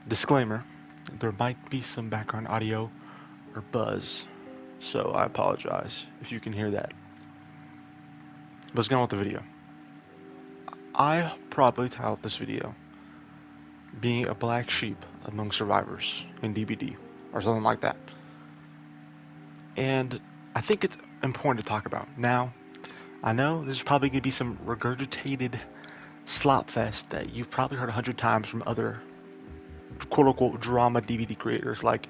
Disclaimer, there might be some background audio or buzz, so I apologize if you can hear that. But let's get on with the video. I probably titled this video Being a Black Sheep Among Survivors in DBD, or something like that. And I think it's important to talk about. Now, I know there's probably going to be some regurgitated slop fest that you've probably heard 100 times from other quote-unquote drama DVD creators like,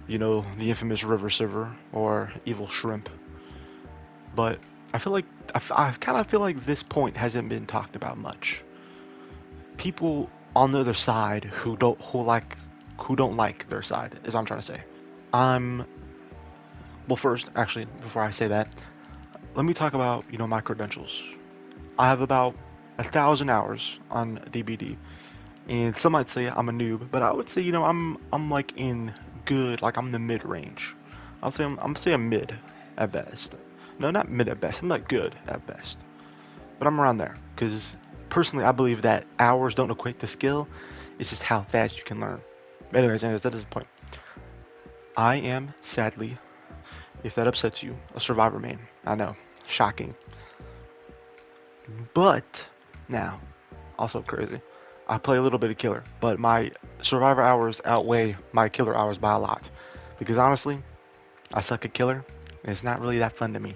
the infamous River Silver or Evil Shrimp. But I feel like I kind of feel like this point hasn't been talked about much. People on the other side who don't like their side is what I'm trying to say. Well, first, actually, before I say that, let me talk about my credentials. I have about 1,000 hours on DBD, and some might say I'm a noob, but I would say I'm like in good, like I'm the mid range. I'm say I'm mid at best. No, not mid at best. I'm not good at best, but I'm around there. Because personally, I believe that hours don't equate to skill. It's just how fast you can learn. Anyways, that is the point. I am sadly, if that upsets you, a survivor main. I know, shocking. But now, also crazy. I play a little bit of killer, but my survivor hours outweigh my killer hours by a lot. Because honestly, I suck at killer, and it's not really that fun to me.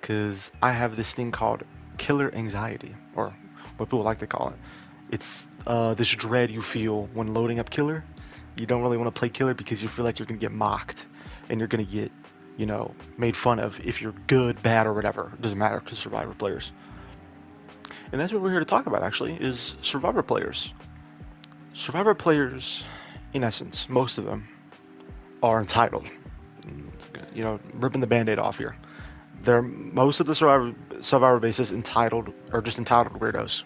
Because I have this thing called killer anxiety, or what people like to call it. It's this dread you feel when loading up killer. You don't really want to play killer because you feel like you're going to get mocked, and you're going to get, made fun of if you're good, bad, or whatever. It doesn't matter to survivor players. And that's what we're here to talk about, actually, is survivor players. Survivor players, in essence, most of them, are entitled. Ripping the band-aid off here. Most of the survivor base is entitled, or just entitled weirdos.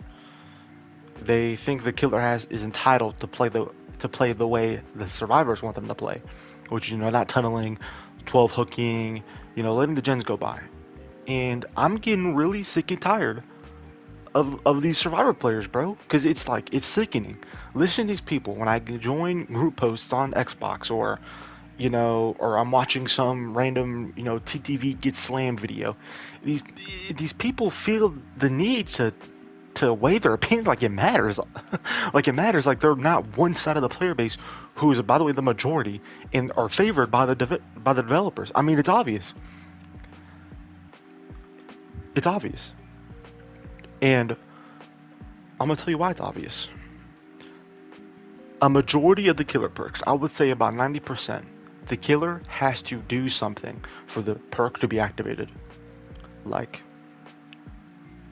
They think the killer is entitled to play the way the survivors want them to play, which not tunneling, 12 hooking, letting the gens go by. And I'm getting really sick and tired of these survivor players, bro, because it's sickening. Listen to these people when I join group posts on Xbox or I'm watching some random, TTV get slammed video. These people feel the need to weigh their opinion like it matters. Like they're not one side of the player base who is, by the way, the majority and are favored by the developers. I mean, it's obvious. It's obvious. And I'm gonna tell you why it's obvious. A majority of the killer perks, I would say about 90%, the killer has to do something for the perk to be activated. Like,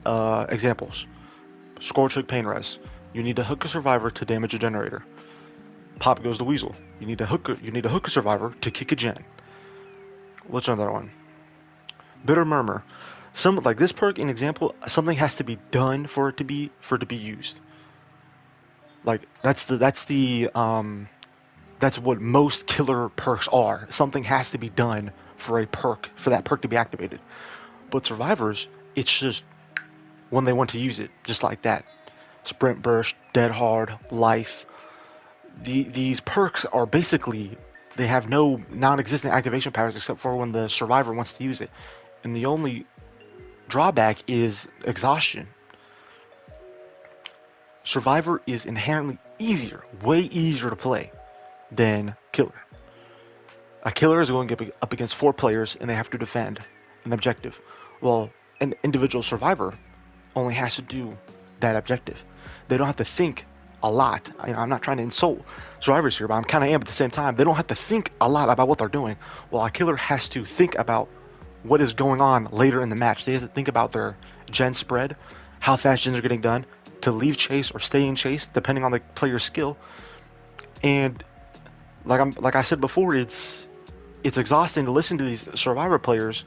examples. Scorch Hook Pain Res. You need to hook a survivor to damage a generator. Pop goes the Weasel. You need to hook a survivor to kick a gen. What's another one? Bitter Murmur. Like this perk, an example, something has to be done for it to be used. Like that's what most killer perks are. Something has to be done for that perk to be activated. But survivors, it's just when they want to use it, just like that. Sprint Burst, Dead Hard, Life. These perks are basically, they have no non-existent activation powers except for when the survivor wants to use it. And the only drawback is exhaustion. Survivor is inherently way easier to play than killer. A killer is going up against 4 players and they have to defend an objective. Well, an individual survivor only has to do that objective. They don't have to think a lot. I'm not trying to insult survivors here, but I'm kind of am at the same time. They don't have to think a lot about what they're doing. Well, a killer has to think about what is going on later in the match. They have to think about their gen spread, how fast gens are getting done, to leave chase or stay in chase, depending on the player's skill. And like I said before, it's exhausting to listen to these survivor players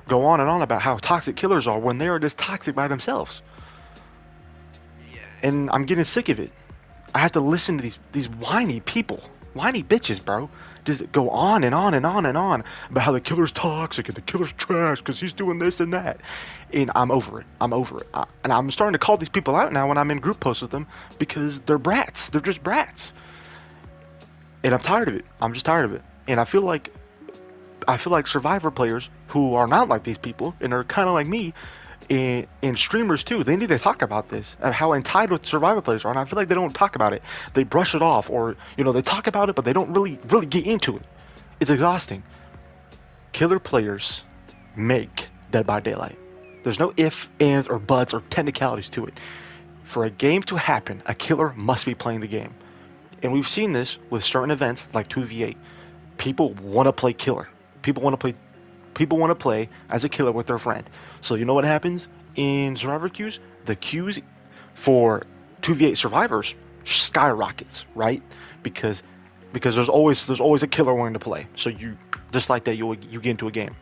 go on and on about how toxic killers are when they are just toxic by themselves. And I'm getting sick of it. I have to listen to these whiny people, whiny bitches, bro. Just go on and on and on and on about how the killer's toxic and the killer's trash because he's doing this and that. And I'm over it. And I'm starting to call these people out now when I'm in group posts with them because they're brats. They're just brats. and I'm tired of it. I'm just tired of it. And I feel like Survivor players who are not like these people and are kind of like me, and streamers too, they need to talk about this, how entitled Survivor players are. And I feel like they don't talk about it. They brush it off, or they talk about it, but they don't really get into it. It's exhausting. Killer players make Dead by Daylight. There's no ifs, ands, or buts or technicalities to it. For a game to happen, a killer must be playing the game. And we've seen this with certain events like 2v8. People want to play killer. People want to play as a killer with their friend. So you know what happens in Survivor queues? The queues for 2v8 survivors skyrockets, right? Because there's always a killer wanting to play. So you just like that you get into a game.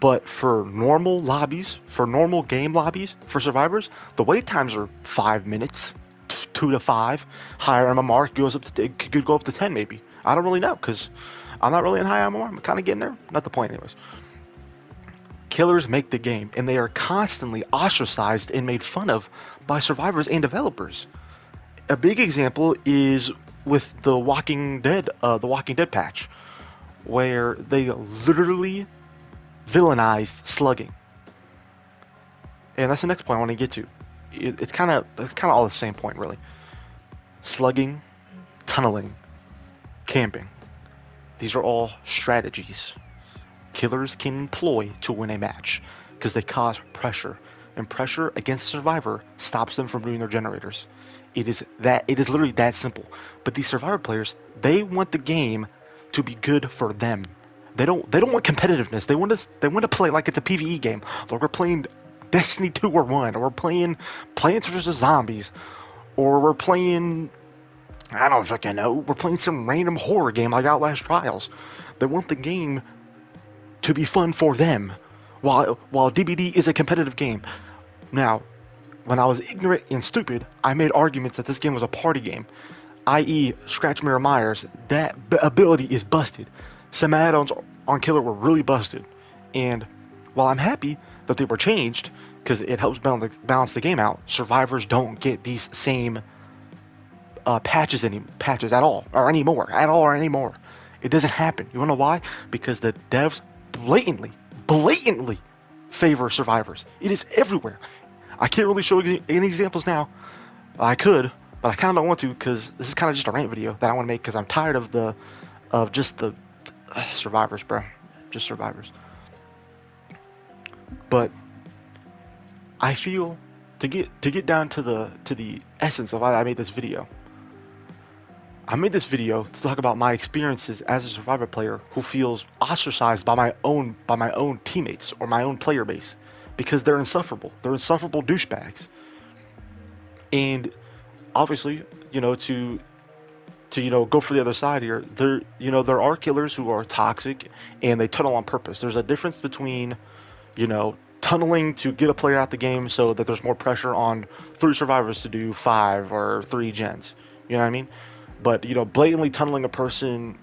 But for normal lobbies, for normal game lobbies, for survivors, the wait times are 5 minutes, 2 to 5. Higher MMR could go up to 10 maybe. I don't really know because I'm not really in high MMR. I'm kind of getting there. Not the point, anyways. Killers make the game, and they are constantly ostracized and made fun of by survivors and developers. A big example is with the Walking Dead patch, where they literally villainized slugging. And that's the next point I want to get to. It's kind of all the same point, really. Slugging, tunneling, camping. These are all strategies killers can employ to win a match because they cause pressure, and pressure against a survivor stops them from doing their generators. It is literally that simple. But these survivor players, they want the game to be good for them. They don't want competitiveness. They want to play like it's a PvE game. Like we're playing Destiny 2 or 1, or we're playing Plants vs Zombies, or we're playing, I don't fucking know, we're playing some random horror game like Outlast Trials. They want the game to be fun for them, while DBD is a competitive game. Now, when I was ignorant and stupid, I made arguments that this game was a party game, i.e. Scratch Mirror Myers. That ability is busted. Some add-ons on Killer were really busted, and while I'm happy that they were changed because it helps balance the game out, survivors don't get these same patches at all or anymore. It doesn't happen. You wanna know why? Because the devs blatantly favor survivors. It is everywhere. I can't really show you any examples now. I could, but I kind of don't want to because this is kind of just a rant video that I want to make because I'm tired of just the survivors, bro. Just survivors. But I feel to get down to the essence of why I made this video. I made this video to talk about my experiences as a survivor player who feels ostracized by my own teammates or my own player base because they're insufferable. They're insufferable douchebags. And obviously, to go for the other side here, there are killers who are toxic and they tunnel on purpose. There's a difference between, tunneling to get a player out the game so that there's more pressure on 3 survivors to do 5 or 3 gens. You know what I mean? But blatantly tunneling a person,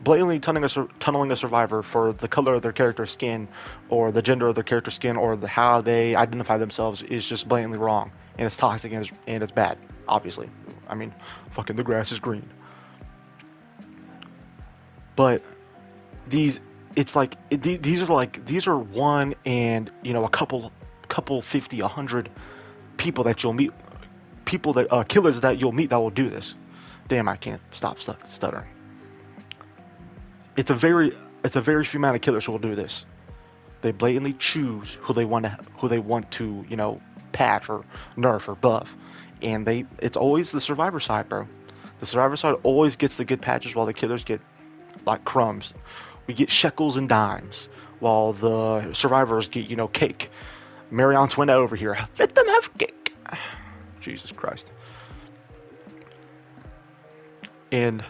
tunneling a survivor for the color of their character's skin, or the gender of their character's skin, or how they identify themselves is just blatantly wrong, and it's toxic and it's bad. Obviously, I mean, fucking the grass is green. But these are one and a couple 50, 100 people that you'll meet, killers that you'll meet that will do this. Damn, I can't stop stuttering. It's a very few amount of killers who will do this. They blatantly choose who they want to patch or nerf or buff, and it's always the survivor side, bro. The survivor side always gets the good patches while the killers get like crumbs. We get shekels and dimes while the survivors get cake. Marie Antoinette over here, let them have cake. Jesus Christ. And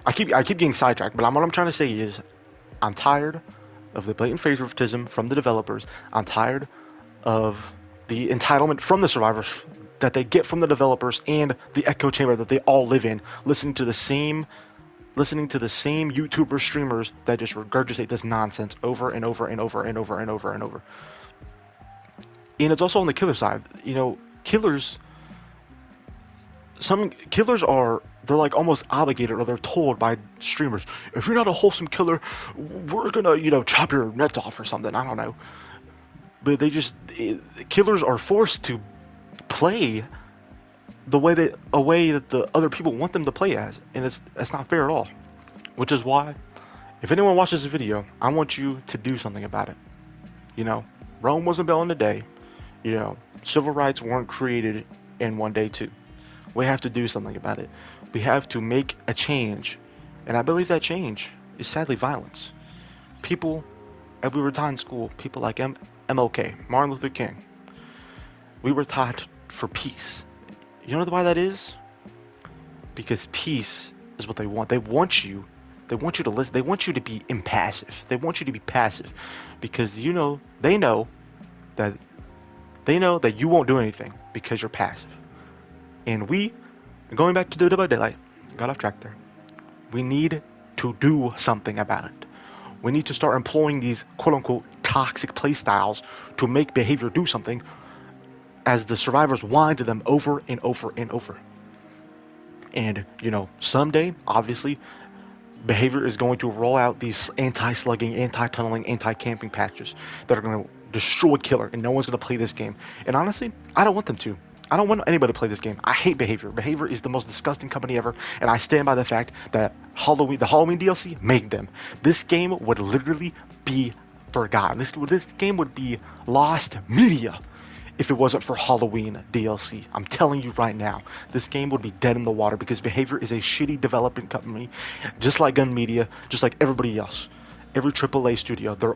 I keep getting sidetracked, but what I'm trying to say is I'm tired of the blatant favoritism from the developers. I'm tired of the entitlement from the survivors that they get from the developers and the echo chamber that they all live in, listening to the same YouTuber streamers that just regurgitate this nonsense over and over and over and over and over and over. And it's also on the killer side. Killers, some killers are, they're like almost obligated, or they're told by streamers, if you're not a wholesome killer, we're gonna, chop your nuts off or something. I don't know. But killers are forced to play the way that a way that the other people want them to play as, and it's not fair at all. Which is why, if anyone watches this video, I want you to do something about it. You know, Rome wasn't built in a day. Civil rights weren't created in one day too. We have to do something about it. We have to make a change, and I believe that change is sadly violence. People, as we were taught in school, people like MLK, Martin Luther King, we were taught for peace. You know why that is? Because peace is what they want. They want you to listen. They want you to be impassive. They want you to be passive, because they know that you won't do anything because you're passive. And going back to Dead by Daylight, got off track there. We need to do something about it. We need to start employing these quote-unquote toxic playstyles to make behavior do something, as the survivors whine to them over and over and over. And, someday, obviously, behavior is going to roll out these anti-slugging, anti-tunneling, anti-camping patches that are going to destroy killer, and no one's going to play this game. And honestly, I don't want them to. I don't want anybody to play this game. I hate behavior. Behavior is the most disgusting company ever, and I stand by the fact that the Halloween DLC made them. This game would literally be forgotten. This game would be lost media if it wasn't for Halloween DLC. I'm telling you right now, this game would be dead in the water, because Behavior is a shitty development company, just like Gun Media, just like everybody else. Every AAA studio, they're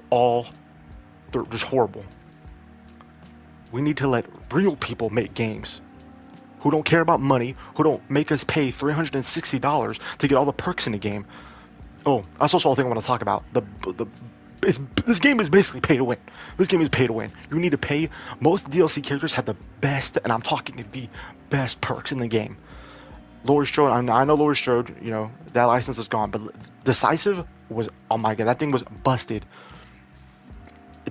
just horrible. We need to let real people make games who don't care about money, who don't make us pay $360 to get all the perks in the game. Oh, that's also a thing I want to talk about. This game is basically pay to win. This game is pay to win. You need to pay. Most DLC characters have the best, and I'm talking the best perks in the game. Laurie Strode, I know Laurie Strode, that license is gone, but Decisive was, oh my god, that thing was busted.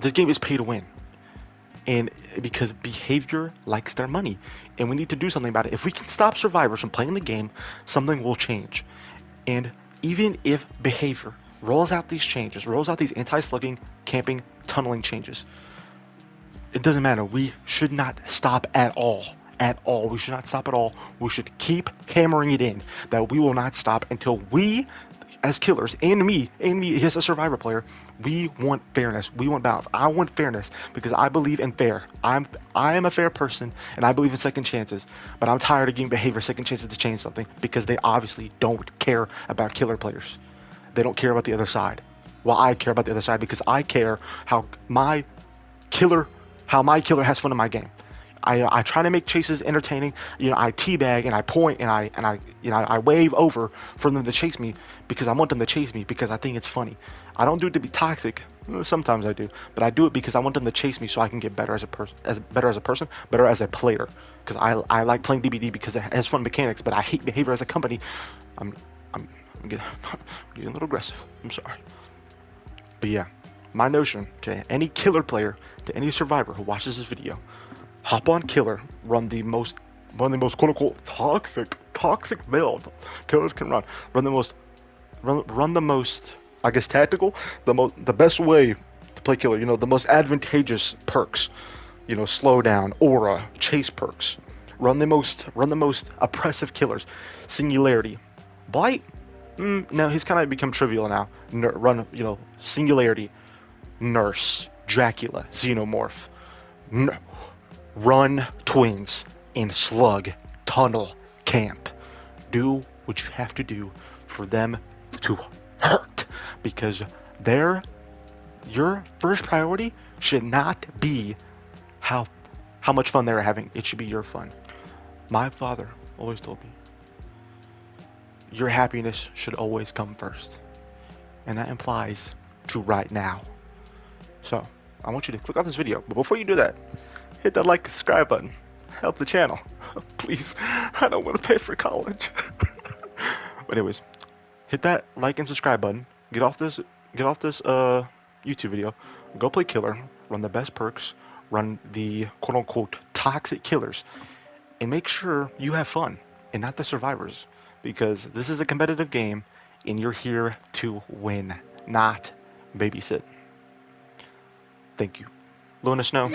This game is pay to win. And because Behavior likes their money, and we need to do something about it. If we can stop survivors from playing the game, something will change. And even if Behavior rolls out these changes, rolls out these anti-slugging, camping, tunneling changes, it doesn't matter. We should not stop at all. At all. We should not stop at all. We should keep hammering it in that we will not stop until we, as killers, and me as a survivor player, we want fairness. We want balance. I want fairness because I believe in fair. I am a fair person, and I believe in second chances. But I'm tired of giving Behavior second chances to change something, because they obviously don't care about killer players. They don't care about the other side. Well, I care about the other side, because I care how my killer has fun in my game. I try to make chases entertaining. I teabag and I point and I wave over for them to chase me, because I want them to chase me because I think it's funny. I don't do it to be toxic. Sometimes I do, but I do it because I want them to chase me so I can get better as a person, better as a player. Because I like playing DBD because it has fun mechanics, but I hate Behavior as a company. I'm getting a little aggressive. I'm sorry. But yeah, my notion to any killer player, to any survivor who watches this video, hop on Killer, run the most quote-unquote toxic build killers can run. Run the most, I guess, tactical, the best way to play Killer. The most advantageous perks. Slow down, aura, chase perks. Run the most oppressive killers. Singularity, Blight. No, he's kind of become trivial now. Run, Singularity, Nurse, Dracula, Xenomorph. Run Twins and Slug, Tunnel, Camp. Do what you have to do for them to hurt, because your first priority should not be how much fun they're having. It should be your fun. My father always told me, your happiness should always come first, and that implies to right now. So I want you to click on this video, but before you do that, hit that like and subscribe button. Help the channel. Please. I don't want to pay for college. But anyways, hit that like and subscribe button. Get off this YouTube video. Go play Killer. Run the best perks. Run the quote unquote toxic killers. And make sure you have fun. and not the survivors, because this is a competitive game and you're here to win, not babysit. Thank you. Luna Snow,